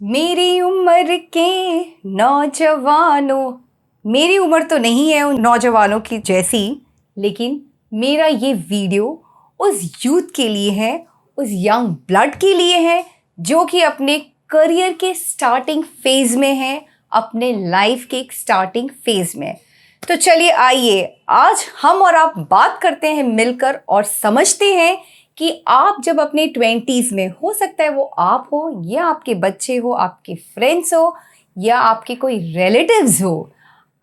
मेरी उम्र के नौजवानों, मेरी उम्र तो नहीं है उन नौजवानों की जैसी, लेकिन मेरा ये वीडियो उस यूथ के लिए है, उस यंग ब्लड के लिए है जो कि अपने करियर के स्टार्टिंग फेज में है, अपने लाइफ के स्टार्टिंग फेज में। तो चलिए आइए आज हम और आप बात करते हैं मिलकर और समझते हैं कि आप जब अपने 20s में, हो सकता है वो आप हो या आपके बच्चे हो, आपके फ्रेंड्स हो या आपके कोई रिलेटिव्स हो,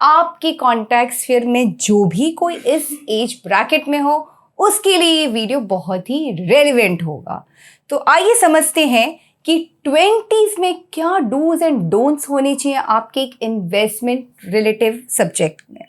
आपके कॉन्टैक्ट स्फीयर में जो भी कोई इस एज ब्रैकेट में हो, उसके लिए ये वीडियो बहुत ही रेलिवेंट होगा। तो आइए समझते हैं कि 20s में क्या डूज एंड डोंट्स होने चाहिए आपके एक इन्वेस्टमेंट रिलेटिव सब्जेक्ट में।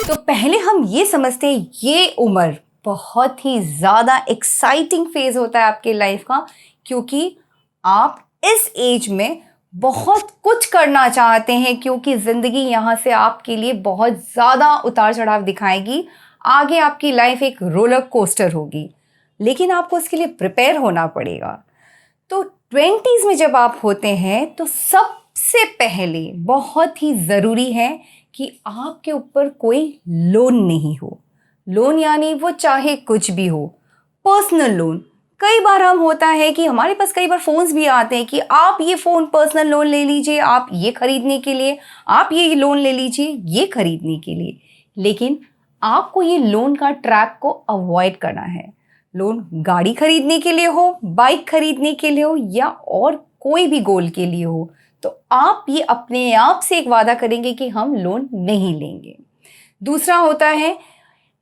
तो पहले हम ये समझते हैं, ये उम्र बहुत ही ज़्यादा एक्साइटिंग फेज होता है आपके लाइफ का, क्योंकि आप इस एज में बहुत कुछ करना चाहते हैं, क्योंकि ज़िंदगी यहाँ से आपके लिए बहुत ज़्यादा उतार चढ़ाव दिखाएगी। आगे आपकी लाइफ एक रोलर कोस्टर होगी, लेकिन आपको उसके लिए प्रिपेयर होना पड़ेगा। तो 20s में जब आप होते हैं तो सबसे पहले बहुत ही ज़रूरी है कि आपके ऊपर कोई लोन नहीं हो। लोन यानी वो चाहे कुछ भी हो, पर्सनल लोन। कई बार हम होता है कि हमारे पास कई बार फ़ोन्स भी आते हैं कि आप ये फ़ोन पर्सनल लोन ले लीजिए, आप ये खरीदने के लिए, आप ये लोन ले लीजिए ये खरीदने के लिए। लेकिन आपको ये लोन का ट्रैप को अवॉइड करना है। लोन गाड़ी खरीदने के लिए हो, बाइक खरीदने के लिए हो या और कोई भी गोल के लिए हो, तो आप ये अपने आप से एक वादा करेंगे कि हम लोन नहीं लेंगे। दूसरा होता है,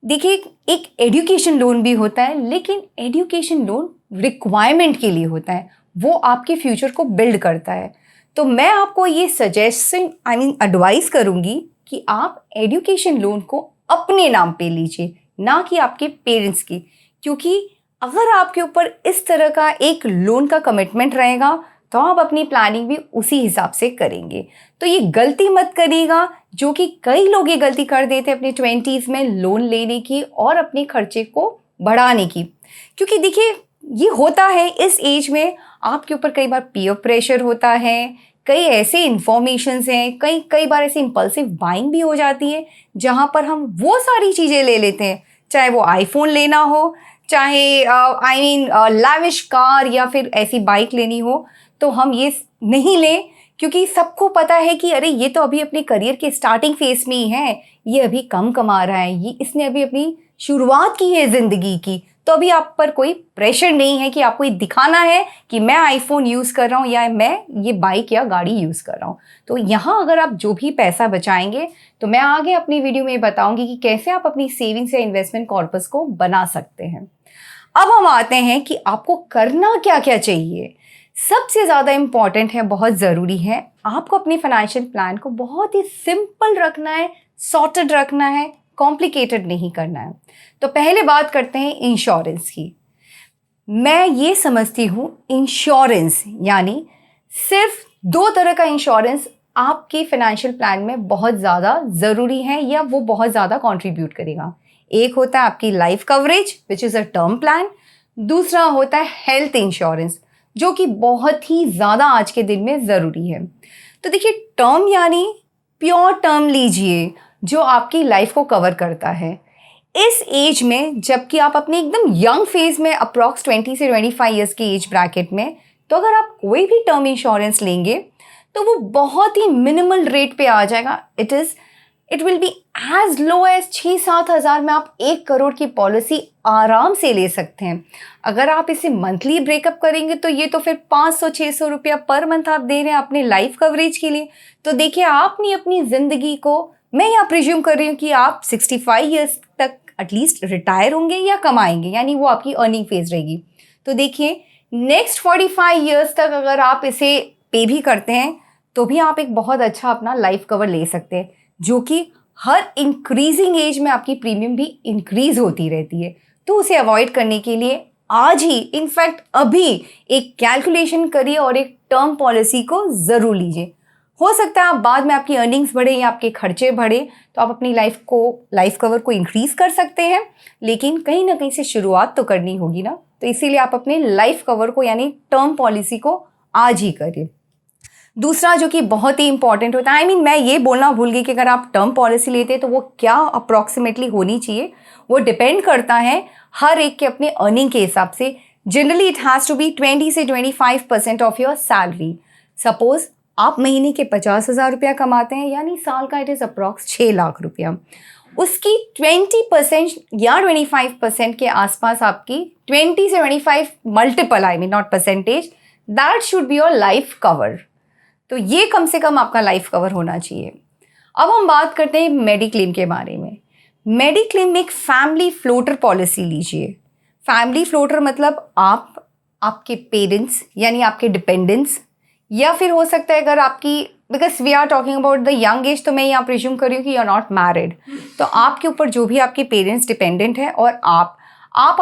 देखिए एक एजुकेशन लोन भी होता है, लेकिन एजुकेशन लोन रिक्वायरमेंट के लिए होता है, वो आपके फ्यूचर को बिल्ड करता है। तो मैं आपको ये सजेशन एडवाइस करूँगी कि आप एजुकेशन लोन को अपने नाम पे लीजिए, ना कि आपके पेरेंट्स की, क्योंकि अगर आपके ऊपर इस तरह का एक लोन का कमिटमेंट रहेगा तो आप अपनी प्लानिंग भी उसी हिसाब से करेंगे। तो ये गलती मत करिएगा, जो कि कई लोग ये गलती कर देते हैं अपने 20s में लोन लेने की और अपने खर्चे को बढ़ाने की। क्योंकि देखिए ये होता है इस एज में, आपके ऊपर कई बार पीयर प्रेशर होता है, कई ऐसे इंफॉर्मेशन्स हैं, कई बार ऐसी इम्पल्सिव बाइंग भी हो जाती है जहाँ पर हम वो सारी चीज़ें ले लेते हैं, चाहे वो आईफोन लेना हो, चाहे लैविश कार या फिर ऐसी बाइक लेनी हो, तो हम ये नहीं लें, क्योंकि सबको पता है कि अरे ये तो अभी अपने करियर के स्टार्टिंग फेज में ही है, ये अभी कम कमा रहा है, ये इसने अभी अपनी शुरुआत की है ज़िंदगी की, तो अभी आप पर कोई प्रेशर नहीं है कि आपको ये दिखाना है कि मैं आईफोन यूज़ कर रहा हूँ या मैं ये बाइक या गाड़ी यूज़ कर रहा हूँ। तो यहाँ अगर आप जो भी पैसा बचाएंगे, तो मैं आगे अपनी वीडियो में बताऊँगी कि कैसे आप अपनी सेविंग्स या इन्वेस्टमेंट कॉर्पस को बना सकते हैं। अब हम आते हैं कि आपको करना क्या क्या चाहिए। सबसे ज़्यादा इम्पॉर्टेंट है, बहुत ज़रूरी है, आपको अपने फाइनेंशियल प्लान को बहुत ही सिंपल रखना है, सॉर्टेड रखना है, कॉम्प्लिकेटेड नहीं करना है। तो पहले बात करते हैं इंश्योरेंस की। मैं ये समझती हूँ इंश्योरेंस यानी सिर्फ दो तरह का इंश्योरेंस आपके फाइनेंशियल प्लान में बहुत ज़्यादा ज़रूरी है या वो बहुत ज़्यादा कंट्रीब्यूट करेगा। एक होता है आपकी life coverage which is a term plan, दूसरा होता है हेल्थ इंश्योरेंस जो कि बहुत ही ज़्यादा आज के दिन में ज़रूरी है। तो देखिए टर्म यानी प्योर टर्म लीजिए जो आपकी लाइफ को कवर करता है। इस एज में जबकि आप अपने एकदम यंग फेज में अप्रॉक्स 20 से 25 ईयर्स की एज ब्रैकेट में, तो अगर आप कोई भी टर्म इंश्योरेंस लेंगे तो वो बहुत ही मिनिमल रेट पे आ जाएगा। It will be as low as 6-7 हज़ार में आप 1 करोड़ की पॉलिसी आराम से ले सकते हैं। अगर आप इसे मंथली ब्रेकअप करेंगे तो ये तो फिर 500-600 रुपया पर मंथ आप दे रहे हैं अपने लाइफ कवरेज के लिए। तो देखिए आपने अपनी ज़िंदगी को, मैं यहाँ प्रिज्यूम कर रही हूँ कि आप 65 ईयर्स तक एटलीस्ट रिटायर होंगे या कमाएंगे, यानी वो आपकी अर्निंग फेज रहेगी। तो देखिए नेक्स्ट 45 ईयर्स तक अगर आप इसे पे भी करते हैं तो भी आप एक बहुत अच्छा अपना लाइफ कवर ले सकते हैं, जो कि हर इंक्रीजिंग एज में आपकी प्रीमियम भी इंक्रीज होती रहती है। तो उसे अवॉइड करने के लिए आज ही, इनफैक्ट अभी एक कैलकुलेशन करिए और एक टर्म पॉलिसी को ज़रूर लीजिए। हो सकता है आप बाद में आपकी अर्निंग्स बढ़े या आपके खर्चे बढ़े तो आप अपनी लाइफ कवर को इंक्रीज कर सकते हैं, लेकिन कहीं ना कहीं से शुरुआत तो करनी होगी ना। तो इसीलिए आप अपने लाइफ कवर को यानी टर्म पॉलिसी को आज ही करिए। दूसरा जो कि बहुत ही इंपॉर्टेंट होता है, मैं ये बोलना भूल गई कि अगर आप टर्म पॉलिसी लेते हैं तो वो क्या अप्रॉक्सीमेटली होनी चाहिए, वो डिपेंड करता है हर एक के अपने अर्निंग के हिसाब से। Generally it has to be 20 से 25% ऑफ योर सैलरी। सपोज आप महीने के 50,000 रुपया कमाते हैं, यानी साल का इट इज़ अप्रॉक्स 6 लाख रुपया। उसकी 20% या 25% के आसपास आपकी 20 से 25 multiple, not percentage, that should be your life cover. तो ये कम से कम आपका लाइफ कवर होना चाहिए। अब हम बात करते हैं मेडिक्लेम के बारे में। मेडिक्लेम में एक फैमिली फ्लोटर पॉलिसी लीजिए। फैमिली फ्लोटर मतलब आप, आपके पेरेंट्स यानी आपके डिपेंडेंट्स, या फिर हो सकता है अगर आपकी, because we are talking about the young age, तो मैं यहाँ प्रिज्यूम कर रही हूँ कि यू आर नॉट मैरिड, तो आपके ऊपर जो भी आपके पेरेंट्स डिपेंडेंट है और आप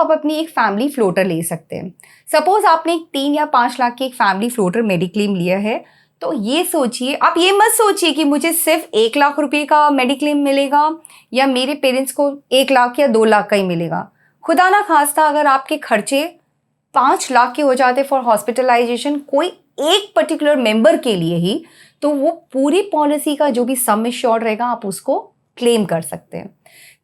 अपनी एक फैमिली फ्लोटर ले सकते हैं। सपोज आपने एक 3 या 5 लाख की एक फैमिली फ्लोटर मेडिक्लेम लिया है, तो ये सोचिए, आप ये मत सोचिए कि मुझे सिर्फ 1 लाख रुपए का मेडिक्लेम मिलेगा या मेरे पेरेंट्स को 1 लाख या 2 लाख का ही मिलेगा। खुदा ना खास्ता अगर आपके खर्चे 5 लाख के हो जाते फॉर हॉस्पिटलाइजेशन कोई एक पर्टिकुलर मेंबर के लिए ही, तो वो पूरी पॉलिसी का जो भी सम एश्योर्ड रहेगा आप उसको क्लेम कर सकते हैं।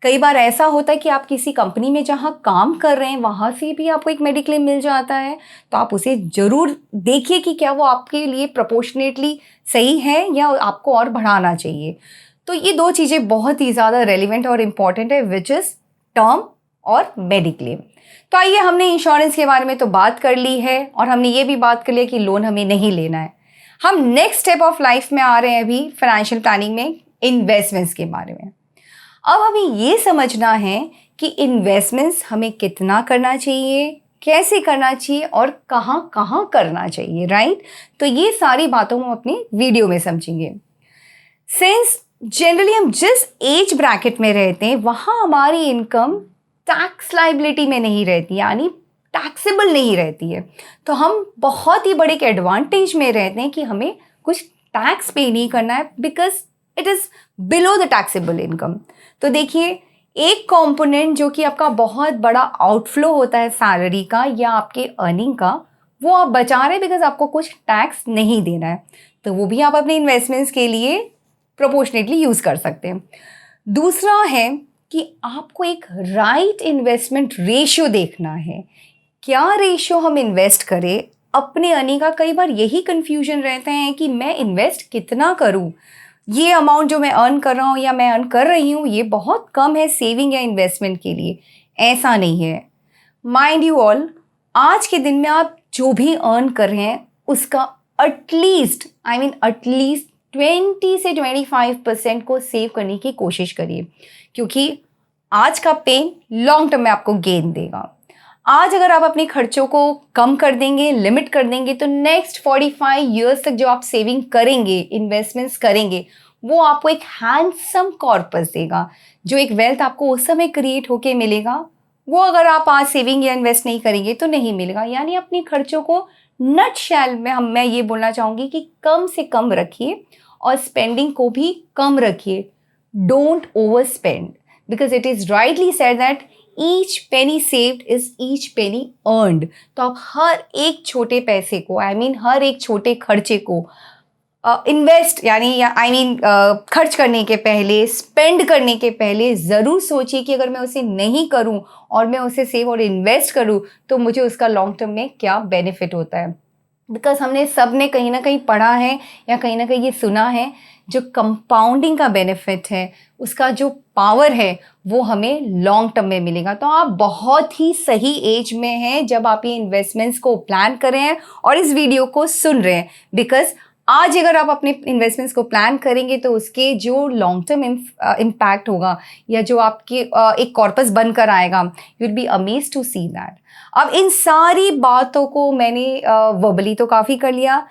कई बार ऐसा होता है कि आप किसी कंपनी में जहाँ काम कर रहे हैं वहाँ से भी आपको एक मेडिक्लेम मिल जाता है, तो आप उसे ज़रूर देखिए कि क्या वो आपके लिए प्रोपोर्शनेटली सही है या आपको और बढ़ाना चाहिए। तो ये 2 चीज़ें बहुत ही ज़्यादा रेलिवेंट और इम्पॉर्टेंट है, विच इज़ टर्म और मेडिक्लेम। तो आइए, हमने इंश्योरेंस के बारे में तो बात कर ली है और हमने ये भी बात कर लिया कि लोन हमें नहीं लेना है। हम नेक्स्ट स्टेप ऑफ लाइफ में आ रहे हैं अभी फाइनेंशियल प्लानिंग में, इन्वेस्टमेंट्स के बारे में। अब हमें ये समझना है कि इन्वेस्टमेंट्स हमें कितना करना चाहिए, कैसे करना चाहिए और कहाँ कहाँ करना चाहिए, राइट। तो ये सारी बातों हम अपनी वीडियो में समझेंगे। सिंस जनरली हम जिस एज ब्रैकेट में रहते हैं वहाँ हमारी इनकम टैक्स लाइबिलिटी में नहीं रहती, यानी टैक्सेबल नहीं रहती है, तो हम बहुत ही बड़े एक एडवांटेज में रहते हैं कि हमें कुछ टैक्स पे नहीं करना है, because it is below the taxable income. तो देखिए, एक कंपोनेंट जो कि आपका बहुत बड़ा आउटफ्लो होता है सैलरी का या आपके अर्निंग का, वो आप बचा रहे हैं बिकॉज आपको कुछ टैक्स नहीं देना है, तो वो भी आप अपने इन्वेस्टमेंट्स के लिए प्रोपोर्शनेटली यूज़ कर सकते हैं। दूसरा है कि आपको एक राइट इन्वेस्टमेंट रेशियो देखना है। क्या रेशियो हम इन्वेस्ट करें अपने अर्निंग का। कई बार यही कन्फ्यूजन रहता है कि मैं इन्वेस्ट कितना करूं, ये अमाउंट जो मैं अर्न कर रहा हूँ या मैं अर्न कर रही हूँ ये बहुत कम है सेविंग या इन्वेस्टमेंट के लिए। ऐसा नहीं है। माइंड यू ऑल, आज के दिन में आप जो भी अर्न कर रहे हैं उसका एटलीस्ट 20 से 25% को सेव करने की कोशिश करिए, क्योंकि आज का पेन लॉन्ग टर्म में आपको गेन देगा। आज अगर आप अपने खर्चों को कम कर देंगे, लिमिट कर देंगे, तो नेक्स्ट 45 ईयर्स तक जो आप सेविंग करेंगे, इन्वेस्टमेंट्स करेंगे, वो आपको एक हैंडसम कॉर्पस देगा। जो एक वेल्थ आपको उस समय क्रिएट होके मिलेगा, वो अगर आप आज सेविंग या इन्वेस्ट नहीं करेंगे तो नहीं मिलेगा। यानी अपने खर्चों को नटशेल में मैं ये बोलना चाहूँगी कि कम से कम रखिए और स्पेंडिंग को भी कम रखिए। Don't over spend, because it is rightly said that each Penney saved is each Penney earned. तो आप हर एक छोटे पैसे को, हर एक छोटे खर्चे को इन्वेस्ट खर्च करने के पहले, स्पेंड करने के पहले ज़रूर सोचिए कि अगर मैं उसे नहीं करूं और मैं उसे सेव और इन्वेस्ट करूं तो मुझे उसका लॉन्ग टर्म में क्या बेनिफिट होता है। बिकॉज हमने सब ने कहीं ना कहीं पढ़ा है या कहीं ना कहीं ये सुना है, जो कंपाउंडिंग का बेनिफिट है, उसका जो पावर है वो हमें लॉन्ग टर्म में मिलेगा। तो आप बहुत ही सही एज में हैं जब आप ये इन्वेस्टमेंट्स को प्लान कर रहे हैं और इस वीडियो को सुन रहे हैं, बिकॉज आज अगर आप अपने इन्वेस्टमेंट्स को प्लान करेंगे तो उसके जो लॉन्ग टर्म इम्पैक्ट होगा या जो आपके एक कॉर्पस बनकर आएगा, you will be amazed to see that. अब इन सारी बातों को मैंने वर्बली तो काफ़ी कर लिया,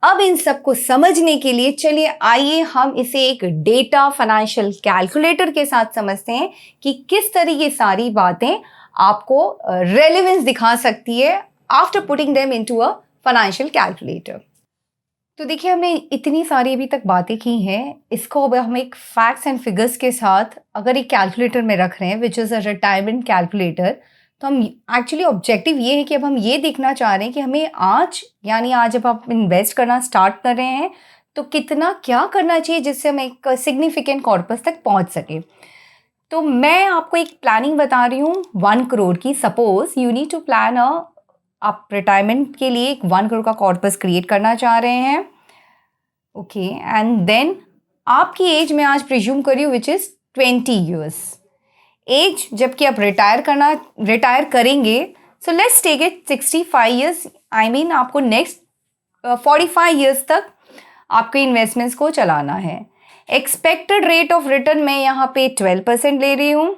अब इन सब को समझने के लिए चलिए आइए हम इसे एक डेटा फाइनेंशियल कैलकुलेटर के साथ समझते हैं कि किस तरह ये सारी बातें आपको रेलेवेंस दिखा सकती है after putting them into a financial calculator. तो देखिए, हमने इतनी सारी अभी तक बातें की हैं, इसको अब हम एक फैक्ट्स एंड फिगर्स के साथ अगर एक कैलकुलेटर में रख रहे हैं which is a retirement calculator, तो हम एक्चुअली ऑब्जेक्टिव ये है कि अब हम ये देखना चाह रहे हैं कि हमें आज, यानी आज जब आप इन्वेस्ट करना स्टार्ट कर रहे हैं, तो कितना क्या करना चाहिए जिससे हम एक सिग्निफिकेंट कॉर्पस तक पहुंच सके। तो मैं आपको एक प्लानिंग बता रही हूँ 1 करोड़ की। Suppose you need to plan a, आप रिटायरमेंट के लिए एक 1 करोड़ का कॉर्पस क्रिएट करना चाह रहे हैं। ओके, एंड देन आपकी एज मैं आज प्रिज्यूम करी हूँ विच इज़ 20 ईयर्स एज, जबकि आप रिटायर करेंगे। So let's take it 65 years, I mean आपको नेक्स्ट 45 ईयर्स तक आपके इन्वेस्टमेंट्स को चलाना है। एक्सपेक्टेड रेट ऑफ रिटर्न मैं यहाँ पे 12% ले रही हूँ।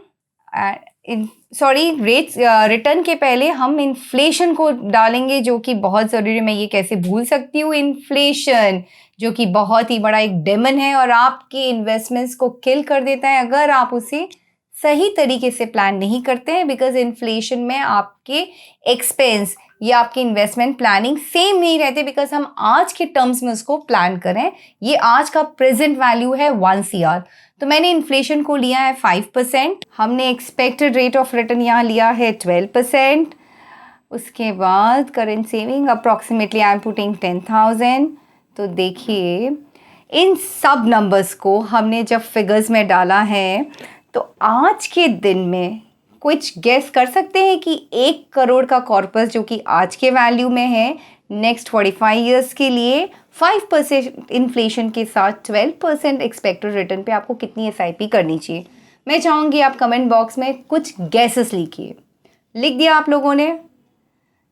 सॉरी, रेट्स रिटर्न के पहले हम इन्फ्लेशन को डालेंगे, जो कि बहुत ज़रूरी है। मैं ये कैसे भूल सकती हूँ, इन्फ्लेशन जो कि बहुत ही बड़ा एक डेमन है और आपके इन्वेस्टमेंट्स को किल कर देता है अगर आप उसे सही तरीके से प्लान नहीं करते हैं। बिकॉज इन्फ्लेशन में आपके एक्सपेंस या आपकी इन्वेस्टमेंट प्लानिंग सेम नहीं रहते, बिकॉज हम आज के टर्म्स में उसको प्लान करें। ये आज का प्रेजेंट वैल्यू है 1 CR, तो मैंने इन्फ्लेशन को लिया है 5%। हमने एक्सपेक्टेड रेट ऑफ रिटर्न यहाँ लिया है 12%। उसके बाद current saving approximately I am putting 10,000। तो देखिए, इन सब नंबर्स को हमने जब फिगर्स में डाला है, तो आज के दिन में कुछ गेस कर सकते हैं कि 1 करोड़ का कॉर्पस जो कि आज के वैल्यू में है, नेक्स्ट 45 ईयर्स के लिए 5% इन्फ्लेशन के साथ 12% एक्सपेक्टेड रिटर्न पे आपको कितनी SIP करनी चाहिए। मैं चाहूँगी आप कमेंट बॉक्स में कुछ गैसेस लिखिए। लिख दिया आप लोगों ने?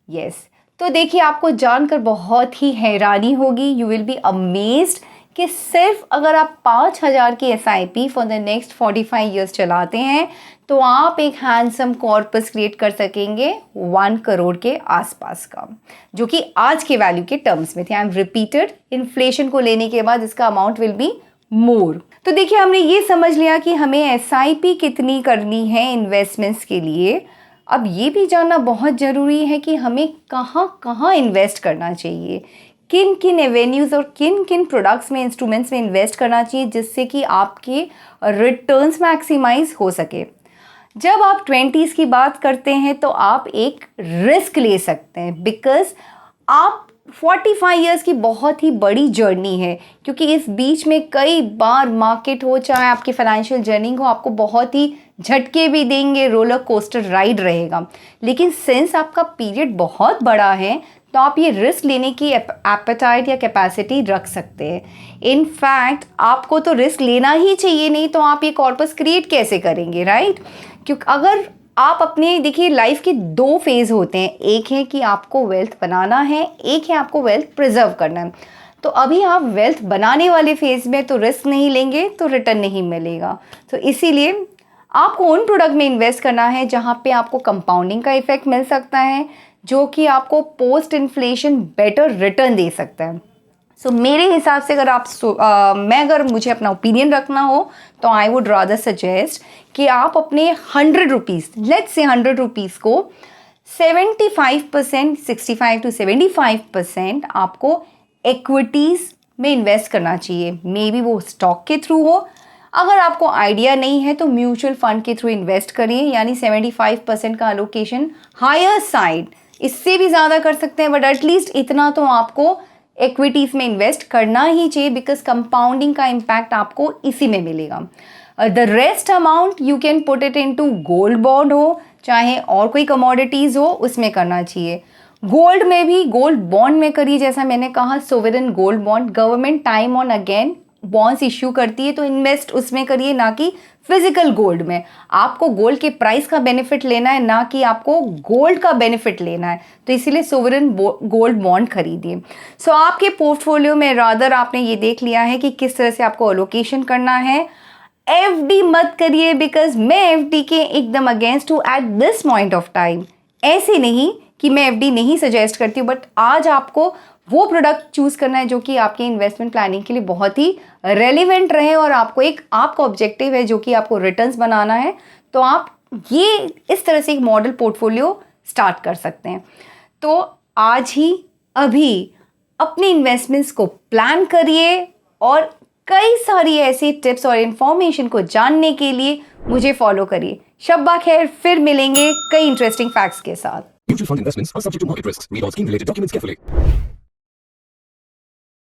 यस। तो देखिए, आपको जानकर बहुत ही हैरानी होगी, यू विल बी अमेज्ड कि सिर्फ अगर आप 5,000 की SIP for the next 45 years चलाते हैं, तो आप एक हैंडसम कॉर्पस क्रिएट कर सकेंगे 1 करोड़ के आसपास का, जो कि आज के वैल्यू के टर्म्स में थे। आई एम रिपीटेड, इन्फ्लेशन को लेने के बाद इसका अमाउंट विल बी मोर। तो देखिए, हमने ये समझ लिया कि हमें SIP कितनी करनी है इन्वेस्टमेंट्स के लिए। अब ये भी जानना बहुत ज़रूरी है कि हमें कहाँ कहाँ इन्वेस्ट करना चाहिए, किन किन एवेन्यूज़ और किन किन प्रोडक्ट्स में, इंस्ट्रूमेंट्स में इन्वेस्ट करना चाहिए, जिससे कि आपके रिटर्न्स मैक्सिमाइज हो सके। जब आप 20s की बात करते हैं तो आप एक रिस्क ले सकते हैं, बिकॉज आप 45 ईयर्स की बहुत ही बड़ी जर्नी है, क्योंकि इस बीच में कई बार मार्केट हो, चाहे आपकी फाइनेंशियल जर्नी हो, आपको बहुत ही झटके भी देंगे, रोलर कोस्टर राइड रहेगा। लेकिन सिंस आपका पीरियड बहुत बड़ा है, तो आप ये रिस्क लेने की एपेटाइट या कैपेसिटी रख सकते हैं। इनफैक्ट आपको तो रिस्क लेना ही चाहिए, नहीं तो आप ये कॉर्पस क्रिएट कैसे करेंगे, राइट? क्योंकि अगर आप अपने, देखिए, लाइफ के 2 फेज़ होते हैं, एक है कि आपको वेल्थ बनाना है, एक है आपको वेल्थ प्रिजर्व करना है। तो अभी आप वेल्थ बनाने वाले फेज़ में तो रिस्क नहीं लेंगे तो रिटर्न नहीं मिलेगा। तो इसीलिए आपको उन प्रोडक्ट में इन्वेस्ट करना है जहाँ पे आपको कंपाउंडिंग का इफेक्ट मिल सकता है, जो कि आपको पोस्ट इन्फ्लेशन बेटर रिटर्न दे सकता है। सो मेरे हिसाब से अगर अगर मुझे अपना ओपिनियन रखना हो, तो आई वुड रादर सजेस्ट कि आप अपने 100 रुपीज़, लेट्स से 100 रुपीज़ को 75%, 65 to 75% आपको एक्विटीज़ में इन्वेस्ट करना चाहिए। मे बी वो स्टॉक के थ्रू हो, अगर आपको आइडिया नहीं है तो म्यूचुअल फंड के थ्रू इन्वेस्ट करिए, यानी 75% का अलोकेशन हायर साइड। इससे भी ज़्यादा कर सकते हैं, बट एटलीस्ट इतना तो आपको इक्विटीज़ में इन्वेस्ट करना ही चाहिए, बिकॉज कंपाउंडिंग का इम्पैक्ट आपको इसी में मिलेगा। The rest amount you can put it into gold bond हो, चाहे और कोई कमोडिटीज़ हो, उसमें करना चाहिए। गोल्ड में भी गोल्ड बॉन्ड में करिए, जैसा मैंने कहा, sovereign gold bond. Government time on again bonds issue करती है, तो इन्वेस्ट उसमें करिए, ना कि फिजिकल गोल्ड में। आपको गोल्ड के प्राइस का बेनिफिट लेना है, ना कि आपको गोल्ड का बेनिफिट लेना है। तो इसीलिए सोवरेन गोल्ड बॉन्ड खरीदिए। सो आपके पोर्टफोलियो में रादर आपने ये देख लिया है कि किस तरह से आपको अलोकेशन करना है। FD मत करिए, बिकॉज मैं FD के एकदम अगेंस्ट हूँ at this point of time. ऐसे नहीं कि मैं FD नहीं सजेस्ट करती हूँ, बट आज आपको वो प्रोडक्ट चूज़ करना है जो कि आपके इन्वेस्टमेंट प्लानिंग के लिए बहुत ही रेलिवेंट रहे, और आपका ऑब्जेक्टिव है जो कि आपको रिटर्न्स बनाना है। तो आप ये इस तरह से एक मॉडल पोर्टफोलियो स्टार्ट कर सकते हैं। तो आज ही अभी अपने इन्वेस्टमेंट्स को प्लान करिए और कई सारी ऐसी टिप्स और इन्फॉर्मेशन को जानने के लिए मुझे फॉलो करिए। शब्बा खैर, फिर मिलेंगे कई इंटरेस्टिंग फैक्ट्स के साथ। Mutual fund investments are subject to market risks. Read all scheme related documents carefully.